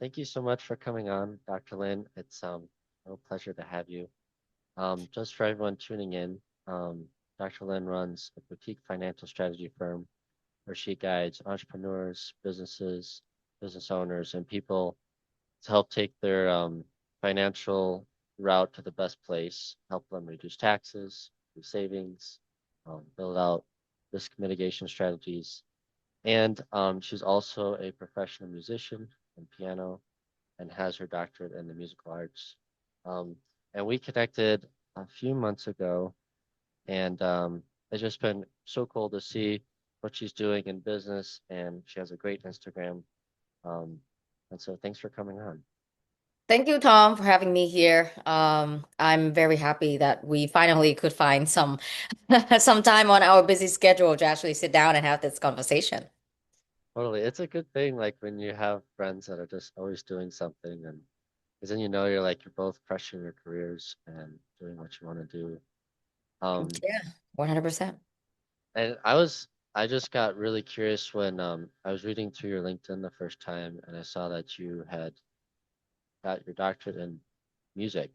Thank you so much for coming on, Dr. Lin. It's a real pleasure to have you. Just for everyone tuning in, Dr. Lin runs a boutique financial strategy firm where she guides entrepreneurs, businesses, business owners, and people to help take their financial route to the best place, help them reduce taxes, do savings, build out risk mitigation strategies. And she's also a professional musician and piano and has her doctorate in the musical arts. Um, and we connected a few months ago, and it's just been so cool to see what she's doing in business, and she has a great Instagram. Um, and so thanks for coming on. Thank you, Tom, for having me here. I'm very happy that we finally could find some some time on our busy schedule to actually sit down and have this conversation. Totally. It's a good thing, like when you have friends that are just always doing something, and because then you know you're both crushing your careers and doing what you want to do. Um, Yeah, 100%. And I just got really curious when I was reading through your LinkedIn the first time and I saw that you had got your doctorate in music.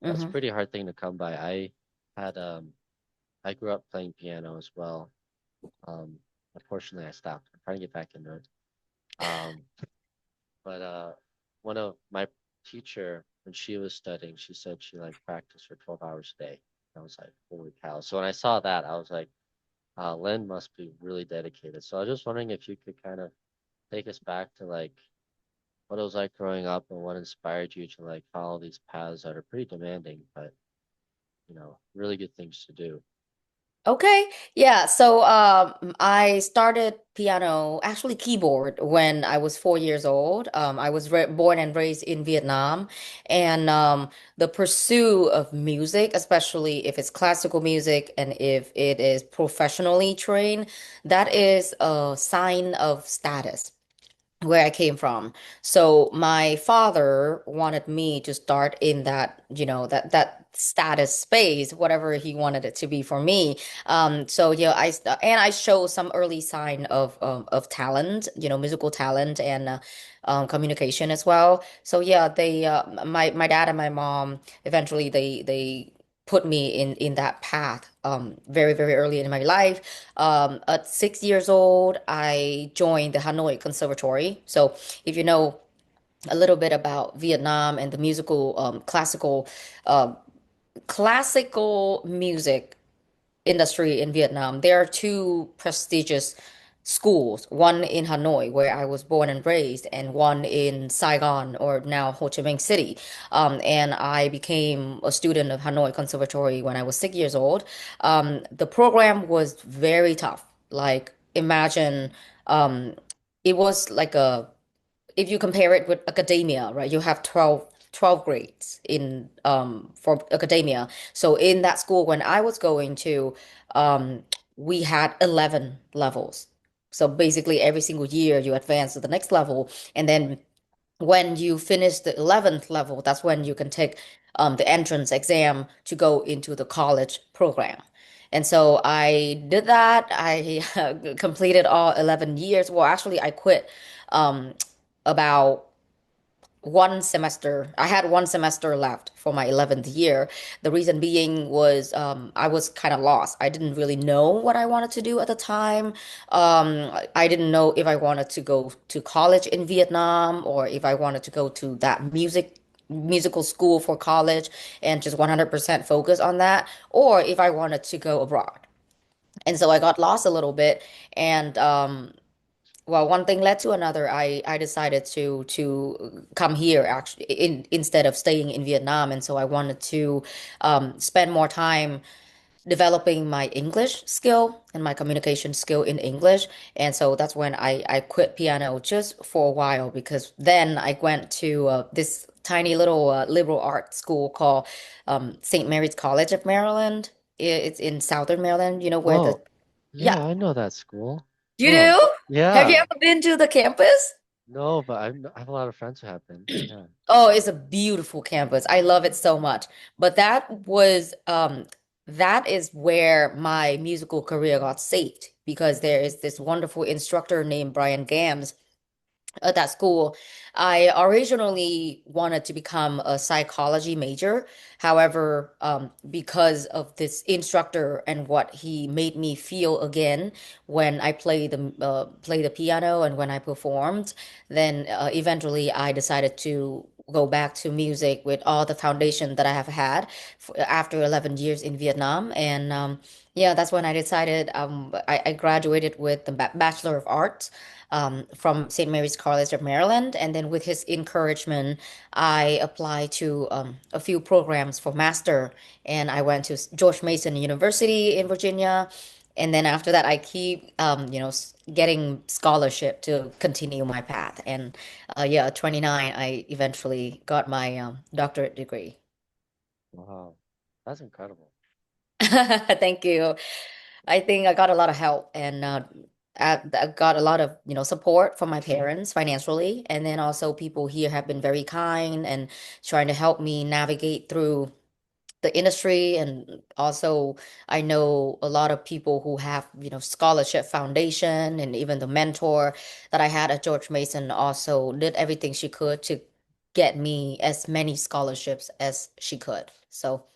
That's a Hmm. pretty hard thing to come by. Had I grew up playing piano as well. Um Unfortunately I stopped. I'm trying to get back into it. Um but one of my teacher when she was studying, she said she like practiced for 12 hours a day. I was like, holy cow. So when I saw that, I was like, Lynn must be really dedicated. So I was just wondering if you could kind of take us back to like what it was like growing up and what inspired you to like follow these paths that are pretty demanding, but really good things to do. Okay. Yeah. So I started piano, actually keyboard, when I was 4 years old. I was born and raised in Vietnam, and the pursuit of music, especially if it's classical music and if it is professionally trained, that is a sign of status where I came from. So my father wanted me to start in that, that status space, whatever he wanted it to be for me. So yeah, I show some early sign of talent, musical talent and communication as well. So yeah, they my dad and my mom eventually they put me in that path very very early in my life. At 6 years old, I joined the Hanoi Conservatory. So, if you know a little bit about Vietnam and the musical, uh, classical music industry in Vietnam, there are two prestigious schools, one in Hanoi, where I was born and raised, and one in Saigon, or now Ho Chi Minh City. And I became a student of Hanoi Conservatory when I was 6 years old. The program was very tough. Like, imagine, um, it was like if you compare it with academia, right? You have twelve grades in for academia. So in that school when I was going to, um, we had 11 levels. So basically every single year you advance to the next level. And then when you finish the 11th level, that's when you can take the entrance exam to go into the college program. And so I did that. I completed all 11 years. Well, actually, I quit um, about one semester. I had one semester left for my 11th year. The reason being was I was kind of lost. I didn't really know what I wanted to do at the time. I didn't know if I wanted to go to college in Vietnam or if I wanted to go to that musical school for college and just 100% focus on that, or if I wanted to go abroad. And so I got lost a little bit, and well, one thing led to another. I decided to come here actually instead of staying in Vietnam, and so I wanted to spend more time developing my English skill and my communication skill in English. And so that's when I quit piano just for a while, because then I went to this tiny little liberal arts school called St. Mary's College of Maryland. It's in Southern Maryland, where the, Oh, yeah, yeah, I know that school. you Oh, do? Have you yeah. ever been to the campus? No, but I have a lot of friends who have been. Yeah. Oh, it's a beautiful campus. I love it so much. But that is where my musical career got saved, because there is this wonderful instructor named Brian Gams, at that school. I originally wanted to become a psychology major. However, because of this instructor and what he made me feel again when I play the piano and when I performed, then eventually I decided to go back to music with all the foundation that I have had after 11 years in Vietnam. And yeah, that's when I decided I graduated with the Bachelor of Arts from St. Mary's College of Maryland. And then with his encouragement, I applied to a few programs for master. And I went to George Mason University in Virginia. And then after that, I keep, getting scholarship to continue my path. And yeah, at 29, I eventually got my doctorate degree. Wow, that's incredible. Thank you. I think I got a lot of help and I got a lot of, support from my parents financially. And then also people here have been very kind and trying to help me navigate through the industry. And also I know a lot of people who have, scholarship foundation, and even the mentor that I had at George Mason also did everything she could to get me as many scholarships as she could. So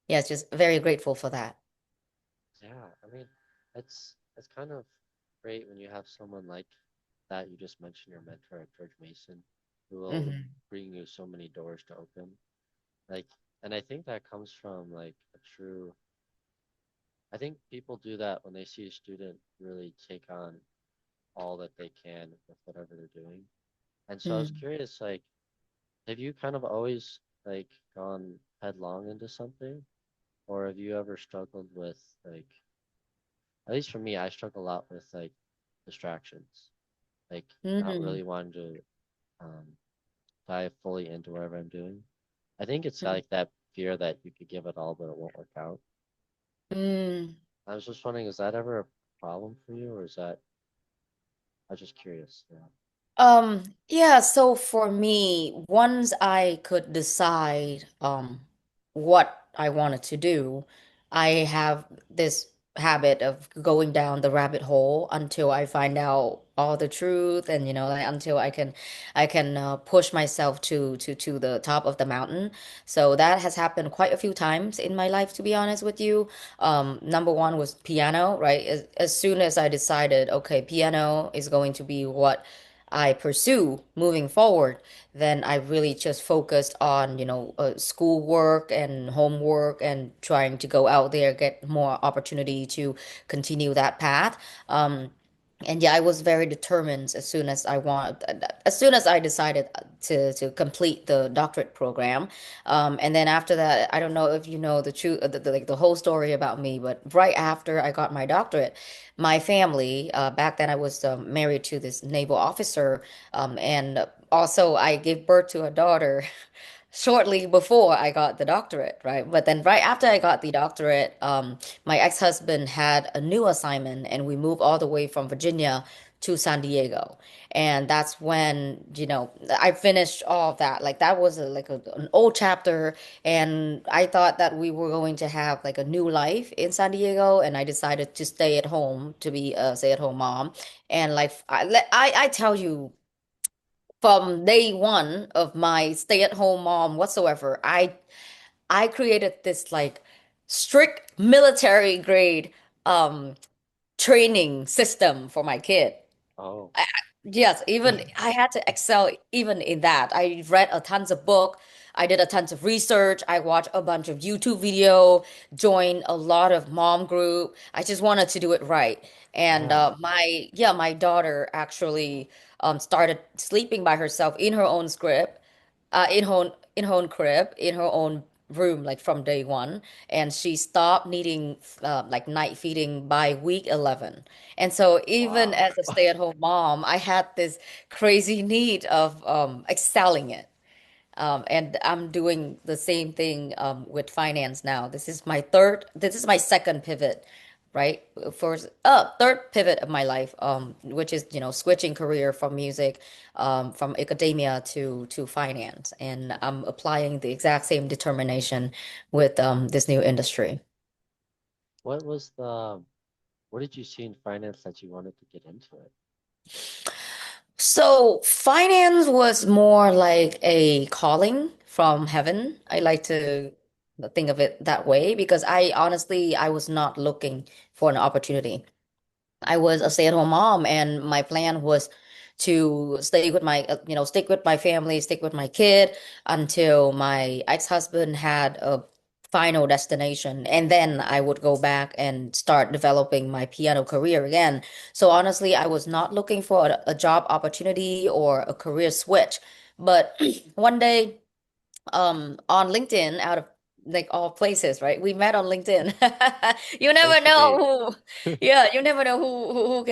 yeah, just very grateful for that. Yeah, I mean, it's kind of great when you have someone like that. You just mentioned your mentor at George Mason, who will Hmm. bring you so many doors to open. Like, and I think that comes from like a true. I think people do that when they see a student really take on all that they can with whatever they're doing. And so I was Mm. curious, like, have you kind of always like gone headlong into something, or have you ever struggled with like, at least for me, I struggle a lot with like distractions, like not really Mm. wanting to um, dive fully into whatever I'm doing. I think it's Mm. like that fear that you could give it all, but it won't work out. Mm. I was just wondering, is that ever a problem for you, or is that, I was just curious. Yeah. Yeah, so for me, once I could decide what I wanted to do, I have this habit of going down the rabbit hole until I find out all the truth, and like, until I can push myself to the top of the mountain. So that has happened quite a few times in my life, to be honest with you. Number one was piano, right? As soon as I decided, okay, piano is going to be what I pursue moving forward, then I really just focused on, schoolwork and homework and trying to go out there, get more opportunity to continue that path. And yeah, I was very determined as soon as I decided to complete the doctorate program. And then after that, I don't know if you know the truth, like the whole story about me, but right after I got my doctorate, my family, back then I was married to this naval officer, and also I gave birth to a daughter shortly before I got the doctorate, right? But then right after I got the doctorate, my ex-husband had a new assignment and we moved all the way from Virginia to San Diego. And that's when, I finished all of that. Like that was an old chapter, and I thought that we were going to have like a new life in San Diego, and I decided to stay at home to be a stay-at-home mom. And like I tell you, from day one of my stay-at-home mom whatsoever, I created this like strict military grade um training system for my kid. Oh, Yes, even I had to excel even in that. I read a tons of book, I did a tons of research, I watched a bunch of YouTube video, joined a lot of mom group. I just wanted to do it right. And yeah. my daughter actually started sleeping by herself in her own script, in her own crib, in her own room, like from day one. And she stopped needing like night feeding by week 11. And so even Wow. as a stay-at-home mom, I had this crazy need of excelling it. And I'm doing the same thing with finance now. This is my second pivot, right? First, third pivot of my life, which is, switching career from music, from academia to finance. And I'm applying the exact same determination with this new industry. What was the, what did you see in finance that you wanted to get into it? So finance was more like a calling from heaven. I like to think of it that way because I was not looking for an opportunity. I was a stay-at-home mom, and my plan was to stay with stick with my family, stick with my kid until my ex-husband had a final destination. And then I would go back and start developing my piano career again. So honestly, I was not looking for a job opportunity or a career switch. But one day, on LinkedIn, out of like all places, right? We met on LinkedIn. You Place never to be. know who, yeah, you never know who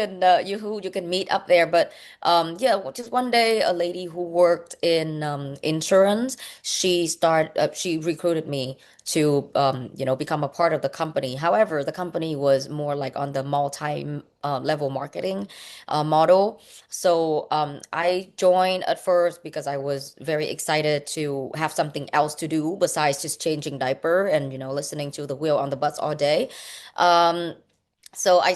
you can meet up there. But yeah, just one day, a lady who worked in insurance, she recruited me to become a part of the company. However, the company was more like on the multi level marketing model. So I joined at first because I was very excited to have something else to do besides just changing diaper and listening to the wheel on the bus all day. Um, so I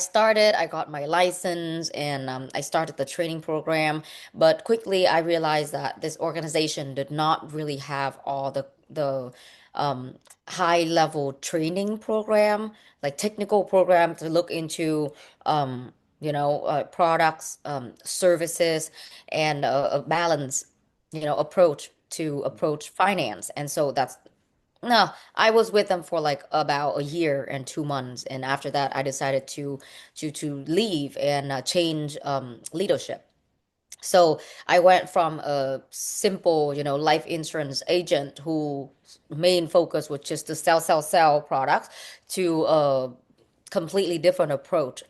got my license, and I started the training program. But quickly I realized that this organization did not really have all the um, high level training program, like technical program to look into products, services, and a balance, approach finance. And so that's no, I was with them for like about a year and 2 months, and after that, I decided to leave and change leadership. So I went from a simple, life insurance agent whose main focus was just to sell products to a completely different approach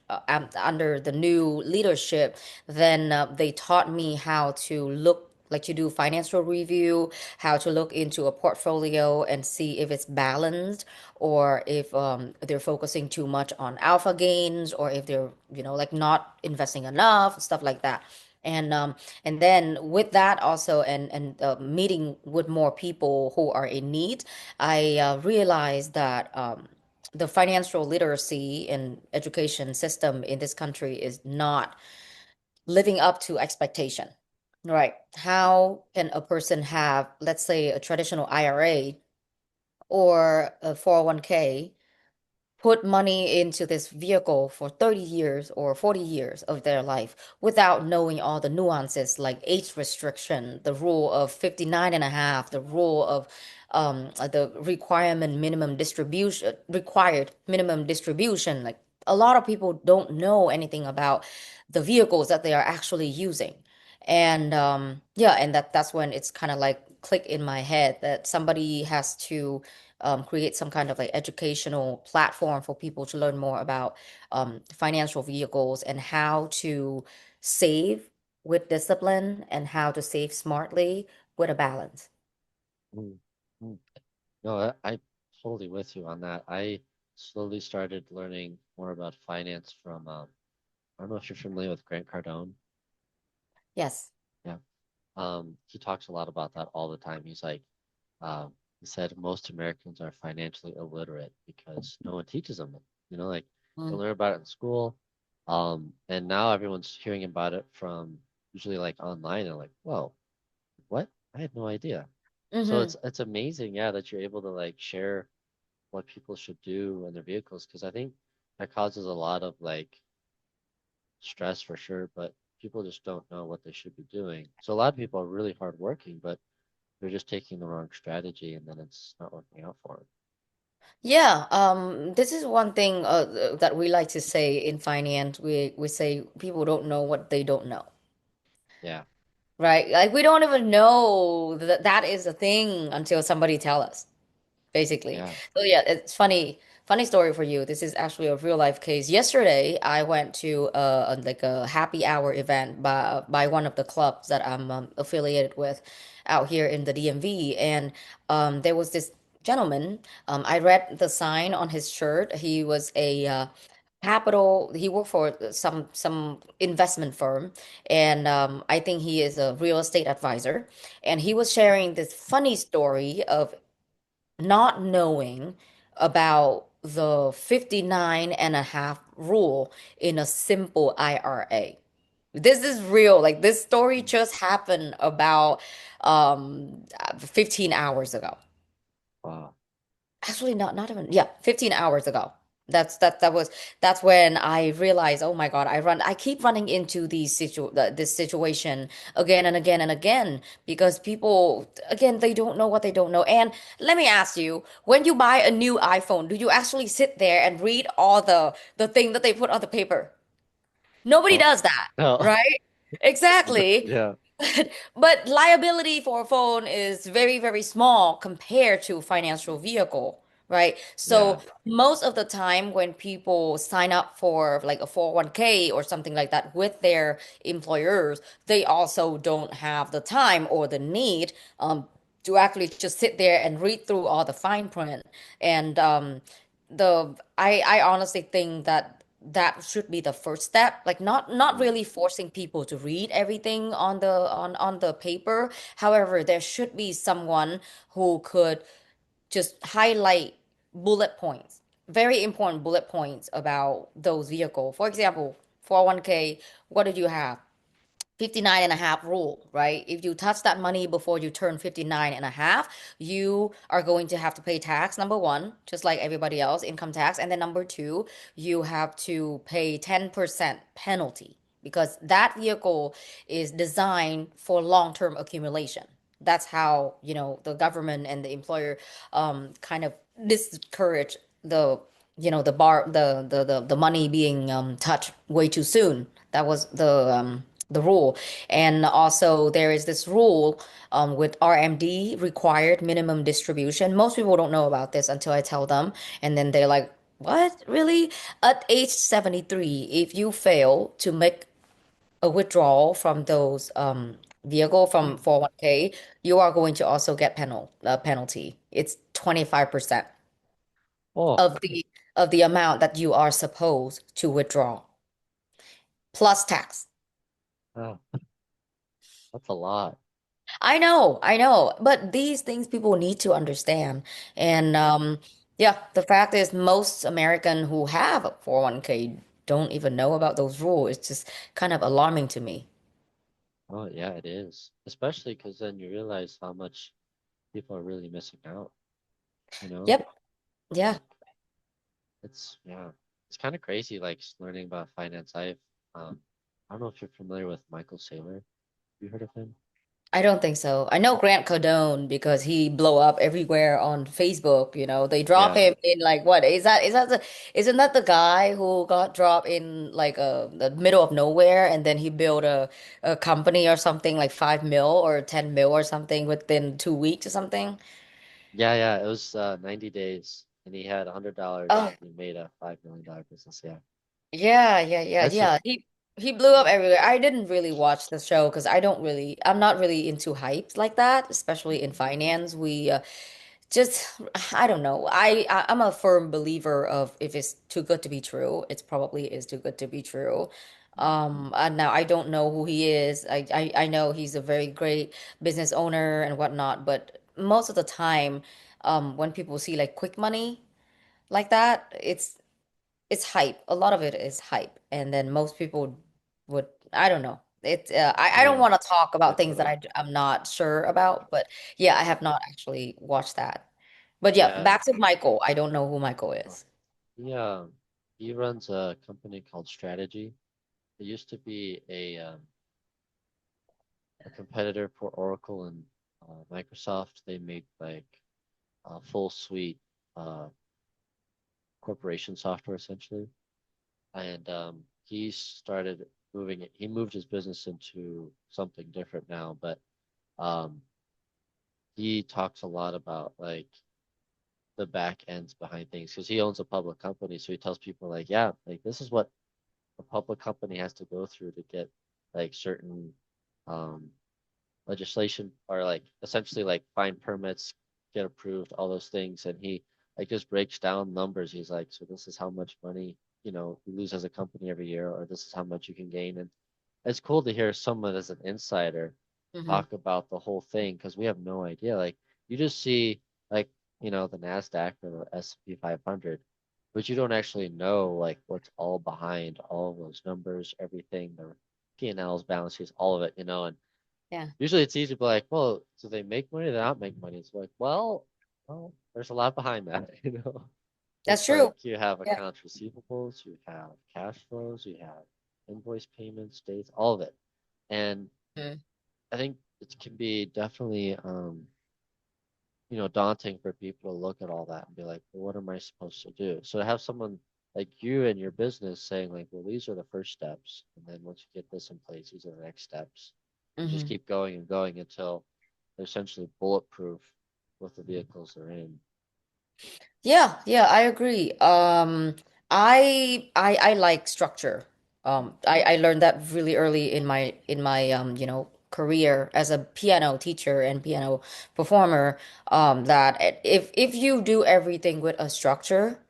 under the new leadership. Then they taught me how to to do financial review, how to look into a portfolio and see if it's balanced, or if they're focusing too much on alpha gains, or if they're, like not investing enough, stuff like that. And then with that also, and meeting with more people who are in need, I realized that the financial literacy and education system in this country is not living up to expectation. Right. How can a person have, let's say, a traditional IRA or a 401k, put money into this vehicle for 30 years or 40 years of their life without knowing all the nuances like age restriction, the rule of 59 and a half, the rule of the required minimum distribution. Like a lot of people don't know anything about the vehicles that they are actually using. And yeah, and that's when it's kind of like click in my head that somebody has to create some kind of like educational platform for people to learn more about financial vehicles and how to save with discipline and how to save smartly with a balance. Mm, mm. No, I totally with you on that. I slowly started learning more about finance from I don't know if you're familiar with Grant Cardone. Yes. Yeah. He talks a lot about that all the time. He's like, he said most Americans are financially illiterate because no one teaches them. Like they Mm-hmm. learn about it in school. And now everyone's hearing about it from usually like online and like, whoa, what? I had no idea. So it's amazing, yeah, that you're able to like share what people should do in their vehicles because I think that causes a lot of like stress for sure, but people just don't know what they should be doing. So a lot of people are really hardworking, but they're just taking the wrong strategy and then it's not working out for them. Yeah, this is one thing that we like to say in finance. We say people don't know what they don't know, Yeah, right? Like we don't even know that that is a thing until somebody tell us, basically. yeah. So yeah, it's funny story for you. This is actually a real life case. Yesterday, I went to like a happy hour event by one of the clubs that I'm affiliated with out here in the DMV, and there was this gentleman. I read the sign on his shirt. He was a he worked for some investment firm, and I think he is a real estate advisor. And he was sharing this funny story of not knowing about the 59 and a half rule in a simple IRA. This is real. Like this story just happened about 15 hours ago. Wow. Actually, not even, yeah, 15 hours ago. That's when I realized, oh my God, I keep running into this situation again and again and again because people again they don't know what they don't know. And let me ask you, when you buy a new iPhone, do you actually sit there and read all the thing that they put on the paper? Nobody Oh, does that, no. right? Exactly. Yeah. But liability for a phone is very, very small compared to financial vehicle, right? Yeah. So most of the time when people sign up for like a 401k or something like that with their employers, they also don't have the time or the need to actually just sit there and read through all the fine print. And I honestly think that that should be the first step, like not Mm, really forcing people to read everything on the paper. However, there should be someone who could just highlight bullet points, very important bullet points about those vehicles. For example, 401k, what did you have? 59 and a half rule, right? If you touch that money before you turn 59 and a half, you are going to have to pay tax, number one, just like everybody else, income tax. And then number two, you have to pay 10% penalty because that vehicle is designed for long-term accumulation. That's how, the government and the employer kind of discourage the money being touched way too soon. That was the rule. And also there is this rule with RMD, required minimum distribution. Most people don't know about this until I tell them, and then they're like, "What? Really?" At age 73, if you fail to make a withdrawal from those vehicle from 401k, you are going to also get penalty. It's 25% oh, of the amount that you are supposed to withdraw plus tax. wow. That's a lot. I know, but these things people need to understand. And yeah, the fact is most American who have a 401k don't even know about those rules. It's just kind of alarming to me. Oh, yeah, it is. Especially because then you realize how much people are really missing out, you know? Yep. Yeah. Like yeah, it's kind of crazy, like learning about finance. I don't know if you're familiar with Michael Saylor. Have you heard of him? I don't think so. I know Grant Cardone because he blow up everywhere on Facebook. They drop Yeah. him in like what isn't that the guy who got dropped in like the middle of nowhere and then he built a company or something like 5 mil or 10 mil or something within 2 weeks or something? Yeah, yeah. It was 90 days and he had $100 Oh, and he made a $5 million business. Yeah. yeah, yeah, yeah, That's yeah. He blew up everywhere. I didn't really watch the show because I'm not really into hypes like that, especially in finance. We just I don't know. I'm a firm believer of if it's too good to be true, it's probably is too good to be true. And now I don't know who he is. I know he's a very great business owner and whatnot, but most of the time, when people see like quick money like that, it's hype. A lot of it is hype, and then most people would I don't know. I don't yeah, want to talk about things that definitely. I'm not sure about, but yeah, I have not actually watched that. But yeah, Yeah. back to Michael. I don't know who Michael uh, is. he runs a company called Strategy. It used to be a competitor for Oracle and Microsoft. They make like a full suite uh, corporation software essentially. And he moved his business into something different now, but um, he talks a lot about like the back ends behind things because he owns a public company. So he tells people like, yeah, like this is what a public company has to go through to get like certain um, legislation or like essentially like find permits, get approved, all those things. And he like just breaks down numbers. He's like, so this is how much money, you lose as a company every year, or this is how much you can gain. And it's cool to hear someone as an insider Hmm. talk about the whole thing because we have no idea. Like you just see like, the NASDAQ or the S&P 500, but you don't actually know like what's all behind all of those numbers, everything, P&Ls, balance sheets, all of it, and Yeah, usually it's easy to be like, well, do they make money? They not make money. It's like, well, there's a lot behind that, that's It's true. like you have Yeah. accounts receivables, you have cash flows, you have invoice payments, dates, all of it. And Mm. I think it can be definitely daunting for people to look at all that and be like, well, what am I supposed to do? So to have someone like you and your business saying like, well, these are the first steps, and then once you get this in place, these are the next steps. You just Hmm. keep going and going until they're essentially bulletproof with the vehicles they're in. Yeah, yeah, I agree. I like structure. I learned that really early in my career as a piano teacher and piano performer. That if you do everything with a structure,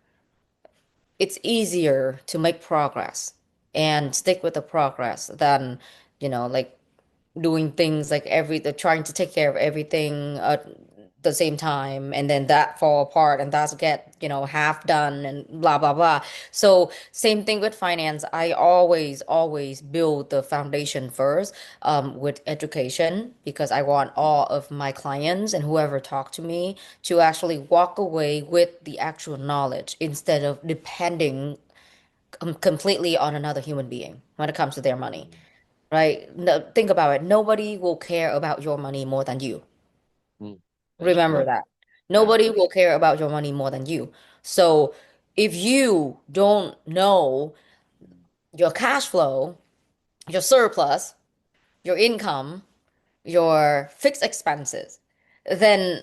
it's easier to make progress and stick with the progress than, like doing things like trying to take care of everything at the same time and then that fall apart and that's get half done and blah blah blah. So same thing with finance. I always build the foundation first, with education, because I want all of my clients and whoever talk to me to actually walk away with the actual knowledge instead of depending completely on another human being when it comes to their money, Mm, right? No, think about it. Nobody will care about your money more than you. mm, that's Remember true. that. Yeah. Nobody will care about your money more than you. So if you don't know Mm, your cash flow, your surplus, your income, your fixed expenses, then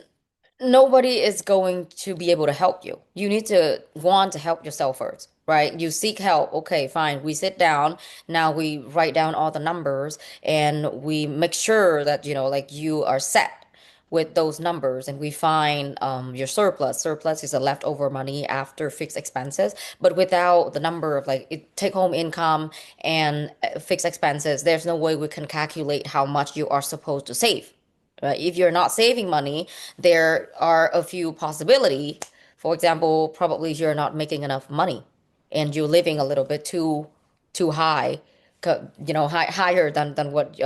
nobody is going to be able to help you. You need to want to help yourself first, right? You seek help. Okay, fine. We sit down. Now we write down all the numbers and we make sure that, like you are set with those numbers and we find your surplus. Surplus is the leftover money after fixed expenses, but without the number of like take home income and fixed expenses, there's no way we can calculate how much you are supposed to save. Right? If you're not saving money, there are a few possibility. For example, probably you're not making enough money and you're living a little bit too high, higher than what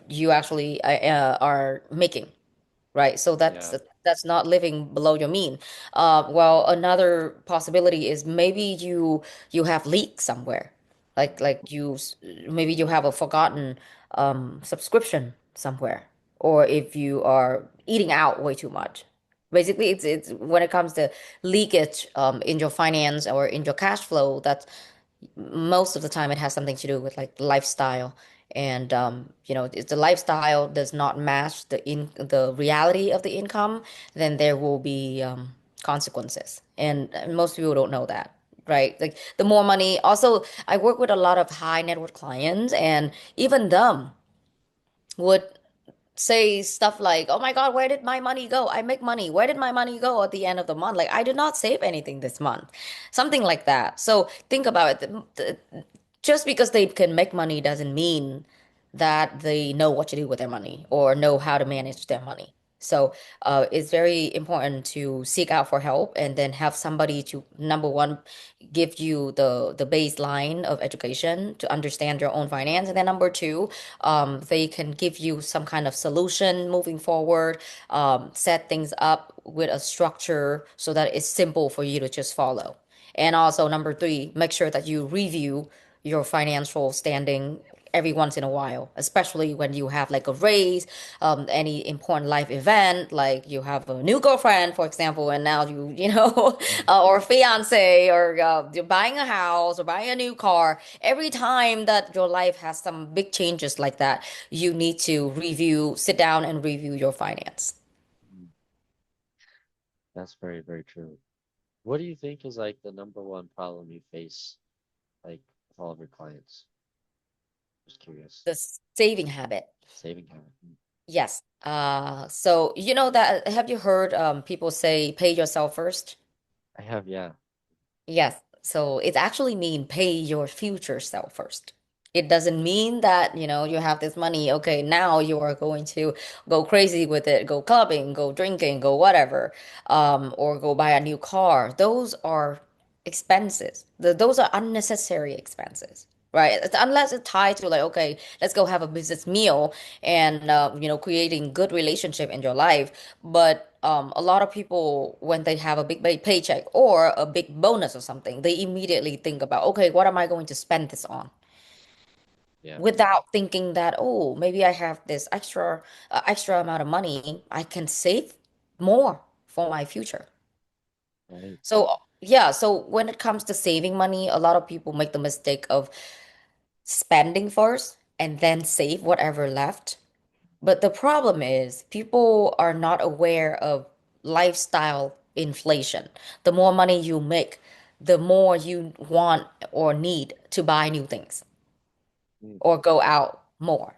you actually are making, right? So yeah. that's not living below your mean. Well, another possibility is maybe you have leaks somewhere, like maybe you have a forgotten subscription somewhere, or if you are eating out way too much. Basically, it's when it comes to leakage in your finance or in your cash flow, that most of the time it has something to do with like lifestyle. And if the lifestyle does not match the reality of the income, then there will be consequences, and most people don't know that, right? Like the more money. Also, I work with a lot of high net worth clients, and even them would say stuff like, "Oh my God, where did my money go? I make money. Where did my money go at the end of the month? Like, I did not save anything this month." Something like that. So think about it. Just because they can make money doesn't mean that they know what to do with their money or know how to Mm, manage their money. So it's very important to seek out for help and then have somebody to, number one, give you the baseline of education to understand your own finance. And then number two, they can give you some kind of solution moving forward, set things up with a structure so that it's simple for you to just follow. And also, number three, make sure that you review your financial standing every once in a while, especially when you have like a raise, any important life event, like you have a new girlfriend, for example, and now mm, or fiance, or you're buying a house or buying a new car. Every time that your life has some big changes like that, you need to sit down and review your finance. mm. That's very, very true. What do you think is like the number one problem you face, like with all of your clients? Just curious. The saving habit. Saving habit. Mm. Yes. So you know that, have you heard people say pay yourself first? I have, yeah. Yes. So it actually mean pay your future self first. It doesn't mean that, you have this money, okay, now you are going to go crazy with it, go clubbing, go drinking, go whatever, or go buy a new car. Those are expenses. Those are unnecessary expenses. right? Unless it's tied to like, okay, let's go have a business meal and creating good relationship in your life. But a lot of people, when they have a big paycheck or a big bonus or something, they immediately think about, okay, what am I going to spend this on? Yeah. Without thinking that, oh, maybe I have this extra amount of money, I can save more for my future. Right. So yeah, so when it comes to saving money, a lot of people make the mistake of spending first and then save whatever left. But the problem is people are not aware of lifestyle inflation. The more money you make, the more you want or need to buy new things Mm, or go out more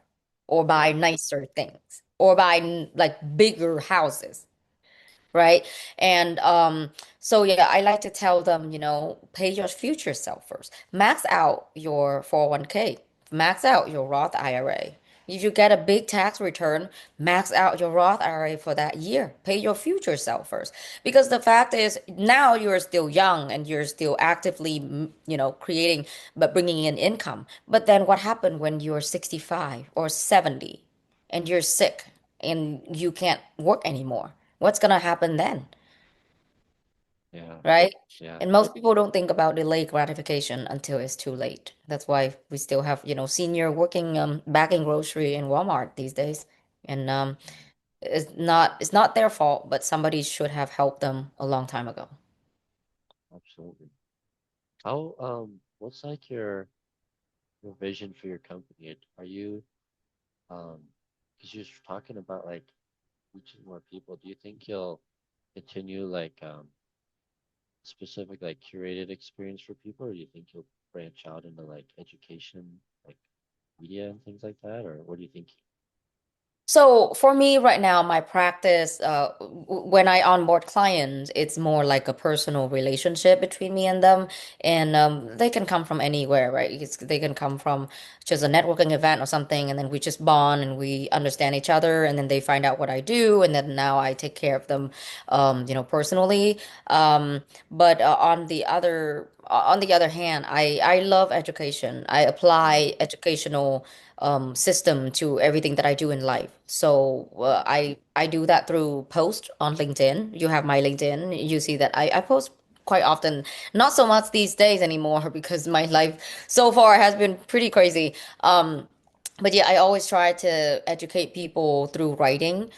or buy yeah. nicer things or buy like bigger houses, right? And so yeah, I like to tell them, pay your future self first. Max out your 401k, max out your Roth IRA. If you get a big tax return, max out your Roth IRA for that year. Pay your future self first. Because the fact is, now you're still young and you're still actively, creating, but bringing in income. But then what happened when you're 65 or 70 and you're sick and you can't work anymore? What's gonna happen then, Yeah. right? Yeah. And most people don't think about delayed gratification until it's too late. That's why we still have, senior working back in grocery and Walmart these days. And it's not their fault, but somebody should have helped them a long time ago. Absolutely. How what's like your vision for your company? Are you because you're talking about like reaching more people, do you think you'll continue like specific like curated experience for people, or do you think you'll branch out into like education, like media and things like that, or what do you think? So for me right now, my practice, when I onboard clients, it's more like a personal relationship between me and them, and they can come from anywhere, right? They can come from just a networking event or something, and then we just bond and we understand each other, and then they find out what I do, and then now I take care of them, personally. But on the other hand, I love education. I Mm, apply educational system to everything that I do in life. So mm, I do that through post on LinkedIn. You have my LinkedIn. You see that I post quite often. Not so much these days anymore because my life so far has been pretty crazy. But yeah, I always try to educate people through writing.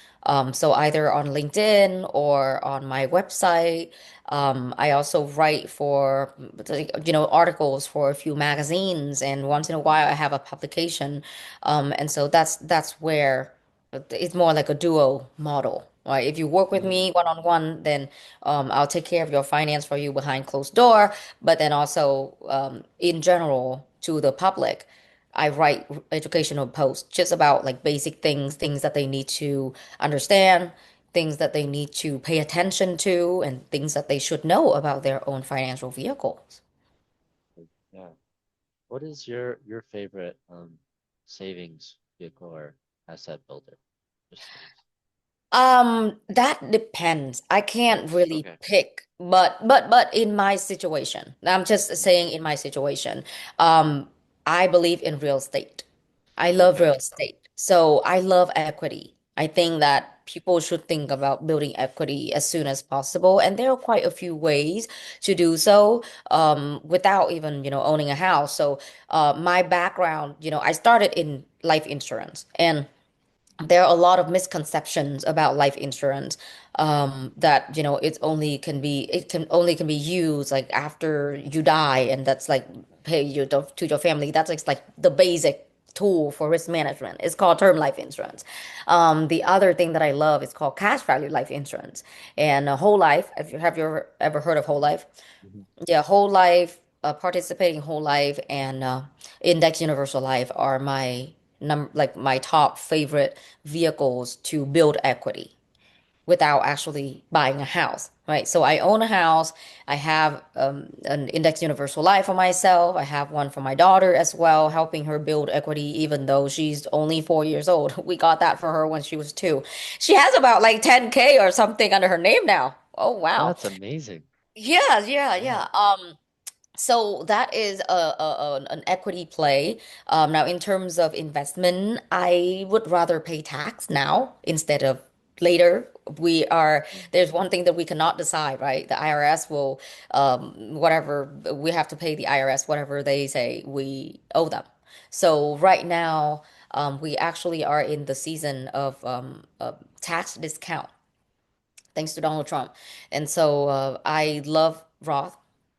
So either on LinkedIn or on my website. I also write for, articles for a few magazines, and once in a while I have a publication. And so that's where it's more like a duo model. Right? If you work with mm, me one on one, then I'll take care of your finance for you behind closed door. But then also, in general, to the public, I write educational posts just about like basic things, things that they need to understand, things that they need to pay attention to, and things that they should know about their own financial vehicles. yeah. What is your favorite savings vehicle or asset builder? Just curious. That depends. I can't Depends. really Okay. pick, but in my situation, I'm just Mm, saying in my situation, um, I believe in real estate. I love okay. real estate. So I love equity. I think that people should think about building equity as soon as possible. And there are quite a few ways to do so, without even, owning a house. So my background, I started in life insurance, and there are a lot of misconceptions about life insurance, that it can only be used like after you die, and that's like pay to your family. That's like the basic tool for risk management. It's called term life insurance. The other thing that I love is called cash value life insurance, and whole life. Have you ever heard of whole life? Hmm. Yeah, whole life, participating whole life, and index universal life are my top favorite vehicles to build equity without actually buying a house, right? So I own a house. I have an index universal life for myself. I have one for my daughter as well, helping her build equity, even though she's only 4 years old. We got that for her when she was two. She has about like 10K or something under her name now. Oh, wow. That's amazing. Yeah, yeah, Yeah. yeah. So that is an equity play. Now, in terms of investment, I would rather pay tax now instead of later. There's one thing that we cannot decide, right? The IRS will, whatever, we have to pay the IRS whatever they say we owe them. So right now, we actually are in the season of tax discount thanks to Donald Trump. And so I love Roth.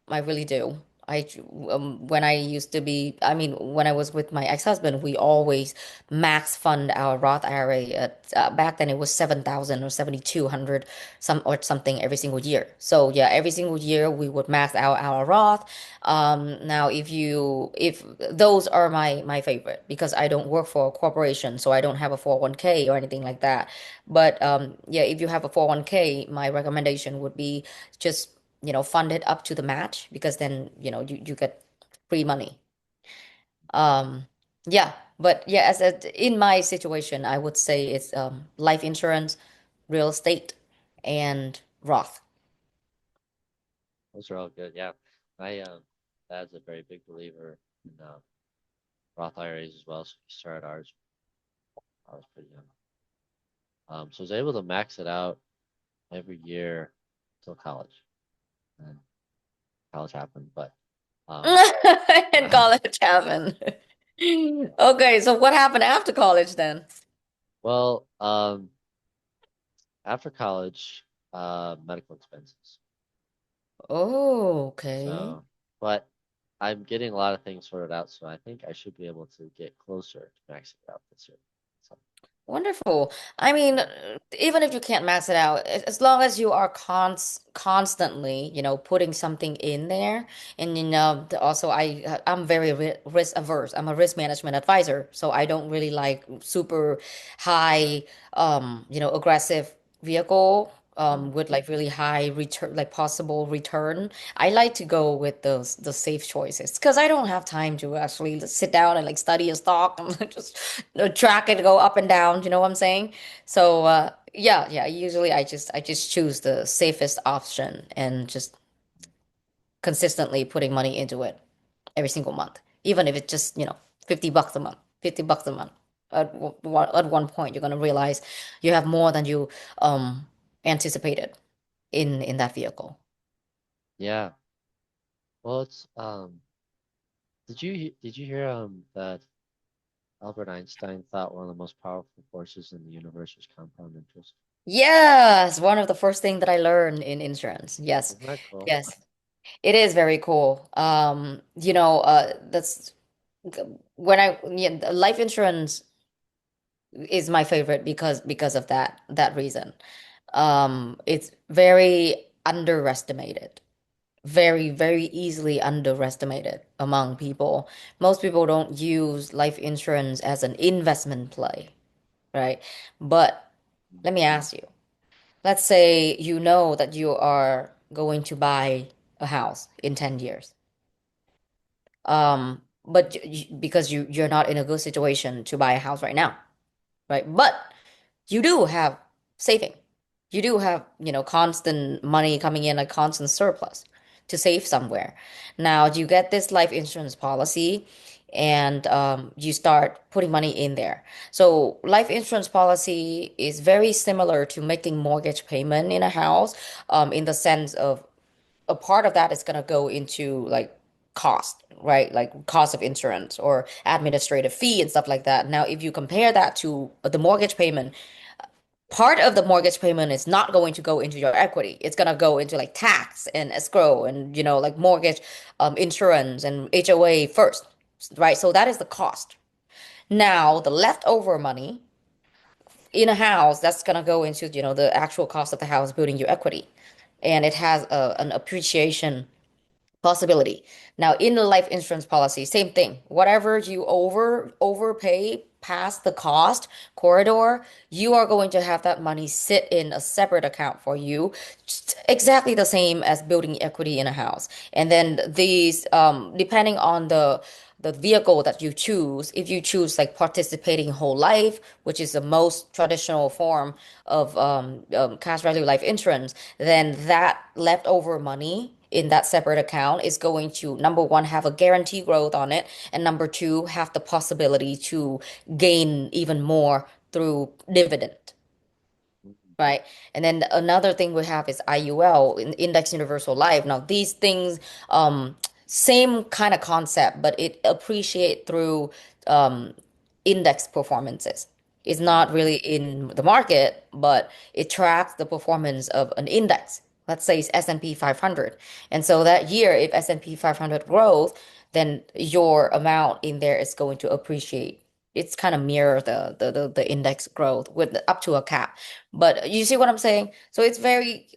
I really do. When I used to be, I mean, when I was with my ex-husband, we always max fund our Roth IRA. Back then, it was 7,000 or 7,200 something every single year. So yeah, every single year we would max out our Roth. Now, if those are my favorite because I don't work for a corporation, so I don't have a 401k or anything like that. But yeah, if you have a 401k, my recommendation would be just, fund it up to the match because then, you get free money. Um, yeah, but yeah, in my situation, I would say it's life insurance, real estate, and Roth. Those are all good. Yeah. My dad's a very big believer in Roth IRAs as well. So he started ours when I was pretty young. So I was able to max it out every year till college. And college happened, but um And college happened. Okay, so what happened after college then? well, after college, medical expenses. Oh, okay. So, but I'm getting a lot of things sorted out, so I think I should be able to get closer to maxing it out this year. So, Wonderful. I mean, even if you can't max it out, as long as you are constantly, putting something in there, and also I'm very risk averse. I'm a risk management advisor, so I don't really like super high, aggressive vehicle mm, with like really high return, like possible return. I like to go with the safe choices because I don't have time to actually sit down and like study a stock and just track it go up and down. You know what I'm saying? So yeah, yeah. Usually I just choose the safest option and just consistently putting money into it every single month, even if it's just $50 a month, $50 a month. At one point, you're gonna realize you have more than you um anticipated in that vehicle. yeah. Well, it's did you hear that Albert Einstein thought one of the most powerful forces in the universe was compound interest? Yes, one of the first thing that I learned in insurance. Yes, Isn't that cool? yes, it is very cool. That's when yeah, the life insurance is my favorite because of that reason. It's very underestimated, very, very easily underestimated among people. Most people don't use life insurance as an investment play, right? But Mm. let me ask you. Let's say you know that you are going to buy a house in 10 years. But because you're not in a good situation to buy a house right now, right? But you do have saving. You do have, constant money coming in, a constant surplus to save somewhere. Now, you get this life insurance policy and you start putting money in there. So, life insurance policy is very similar to making mortgage payment in a house, in the sense of a part of that is going to go into like cost, right? Like cost of insurance or administrative fee and stuff like that. Now, if you compare that to the mortgage payment, part of the mortgage payment is not going to go into your equity. It's going to go into like tax and escrow and, like mortgage insurance and HOA first, right? So that is the cost. Now, the leftover money in a house, that's going to go into, the actual cost of the house, building your equity. And it has an appreciation possibility. Now, in the life insurance policy, same thing. Whatever you overpay past the cost corridor, you are going to have that money sit in a separate account for you, just exactly the same as building equity in a house. And then these, depending on the vehicle that you choose, if you choose like participating whole life, which is the most traditional form of cash value life insurance, then that leftover money in that separate account is going to, number one, have a guarantee growth on it, and number two, have the possibility to gain even more through dividend. Mhm. Right. And then another thing we have is IUL, Index Universal Life. Now, these things, um, same kind of concept, but it appreciate through um, index performances. It's not Mm. really in the market, but it tracks the performance of an index. Let's say it's S&P 500. And so that year, if S&P 500 grows, then your amount in there is going to appreciate. It's kind of mirror the index growth with up to a cap. But you see what I'm saying? So it's very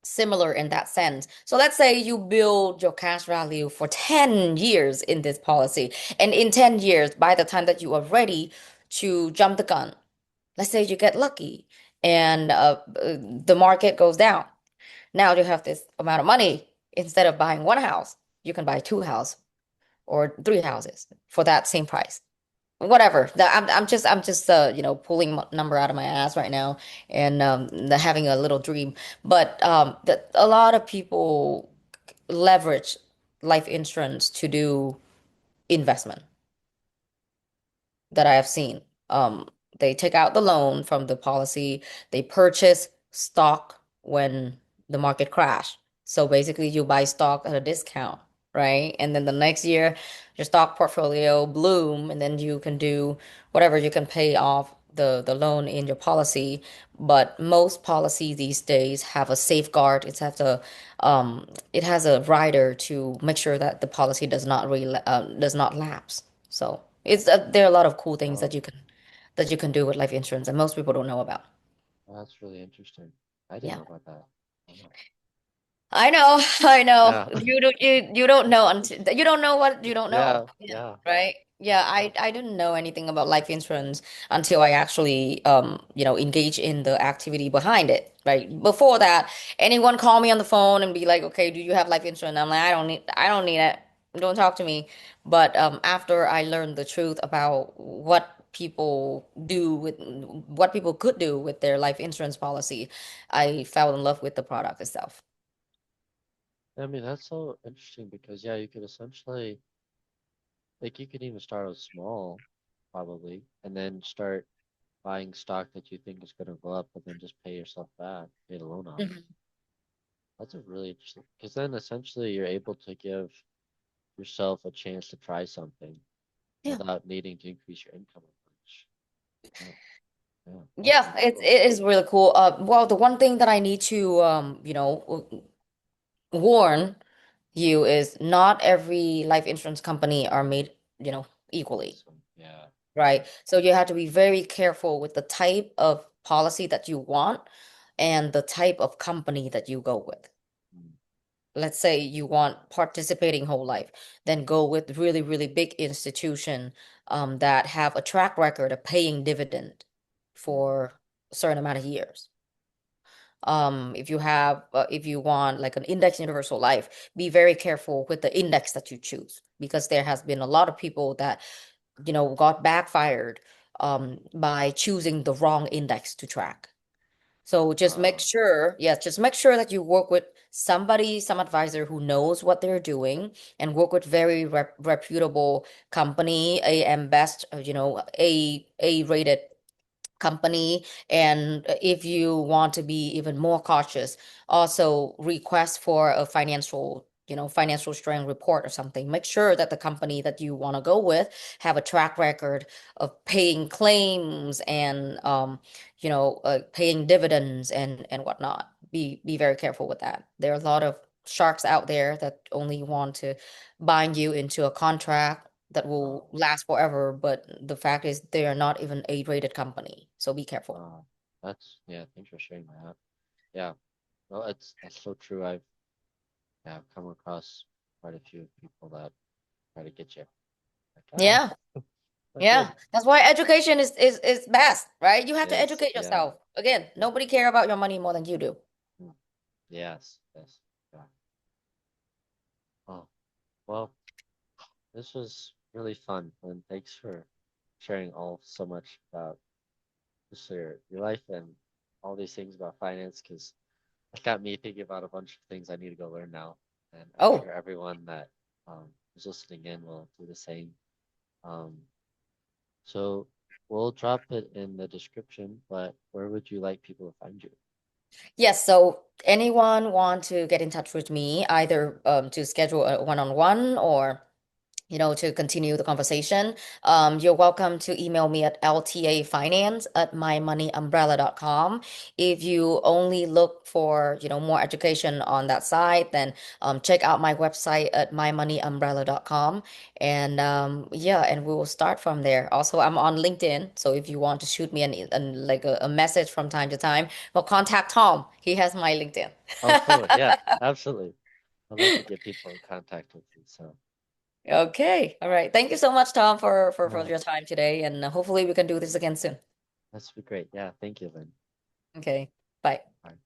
similar in that sense. So let's say you build your cash value for 10 years in this policy. And in 10 years, by the time that you are ready to jump the gun, let's say you get lucky and the market goes down. Now you have this amount of money. Instead of buying one house, you can buy two houses or three houses for that same price. Whatever. I'm just pulling number out of my ass right now and having a little dream. But a lot of people leverage life insurance to do investment that I have seen. They take out the loan from the policy, they purchase stock when the market crash. So basically, you buy stock at a discount, right? And then the next year, your stock portfolio bloom, and then you can do whatever, you can pay off the loan in your policy. But most policies these days have a safeguard. It has a rider to make sure that the policy does not lapse. So it's there are a lot of cool things Oh, that you can do with life insurance, and most people don't know about. that's really interesting. I didn't Yeah. know about that. Oh. I know, I know. Yeah. You don't know until you don't know what you don't know. Yeah. Yeah, Yeah. right? Yeah, Yeah. I didn't know anything about life insurance until I actually engage in the activity behind it, right? Before that, anyone call me on the phone and be like, "Okay, do you have life insurance?" I'm like, I don't need it. Don't talk to me. But after I learned the truth about what people could do with their life insurance policy, I fell in love with the product itself. I mean, that's so interesting because yeah, you could essentially like you could even start out small, probably, and then start buying stock that you think is gonna go up, but then just pay yourself back, pay the loan off. Mhm. That's a really interesting because then essentially you're able to give yourself a chance to try something Yeah. without needing to increase your income much. Yeah, yeah, that's Yeah, really cool. it is really cool. Well, the one thing that I need to warn you is not every life insurance company are made, equally, So yeah, yeah. right? So you have to be very careful with the type of policy that you want and the type of company that you go with. Mm, Let's say you want participating whole life, then go with really, really big institution that have a track record of paying dividend mm, for a certain amount of years. If you want like an index universal life, be very careful with the index that you choose because there has been a lot of people that, got backfired by choosing the wrong index to track. So uh, just make sure that you work with some advisor who knows what they're doing and work with very reputable company, AM Best, A rated company. And if you want to be even more cautious, also request for a financial strength report or something. Make sure that the company that you want to go with have a track record of paying claims and paying dividends and whatnot. Be very careful with that. There are a lot of sharks out there that only want to bind you into a contract that uh, will last forever, but the fact is they are not even a rated company. So be careful. uh, that's yeah. Thanks for sharing that. Yeah, well, that's so true. I've come across quite a few people that try to get you. Like, Yeah, but good. yeah. That's why education is best, right? You have to Yes, educate yeah, yourself. Again, yeah. nobody care about your money more than you do. Mm, yes, yes, yeah. Oh, well, this was really fun, and thanks for sharing all so much about just your life and all these things about finance, because It got me thinking about a bunch of things I need to go learn now, and I'm Oh, sure everyone that is listening in will do the same. Um, so we'll drop it in the description, but where would you like people to find you? yes. So anyone want to get in touch with me, either to schedule a one-on-one or to continue the conversation, you're welcome to email me at ltafinance@mymoneyumbrella.com. If you only look for, more education on that side, then check out my website at mymoneyumbrella.com. And yeah, and we will start from there. Also, I'm on LinkedIn, so if you want to shoot me like a message from time to time, well, contact Tom. He has my LinkedIn. Oh, cool. Yeah, absolutely. I'd love to get people in contact with you. So, Okay. All right. Thank you so much, Tom, for yeah, your time today. And hopefully we can do this again soon. that's be great. Yeah, thank you, Lynn. Okay. Bye. Bye.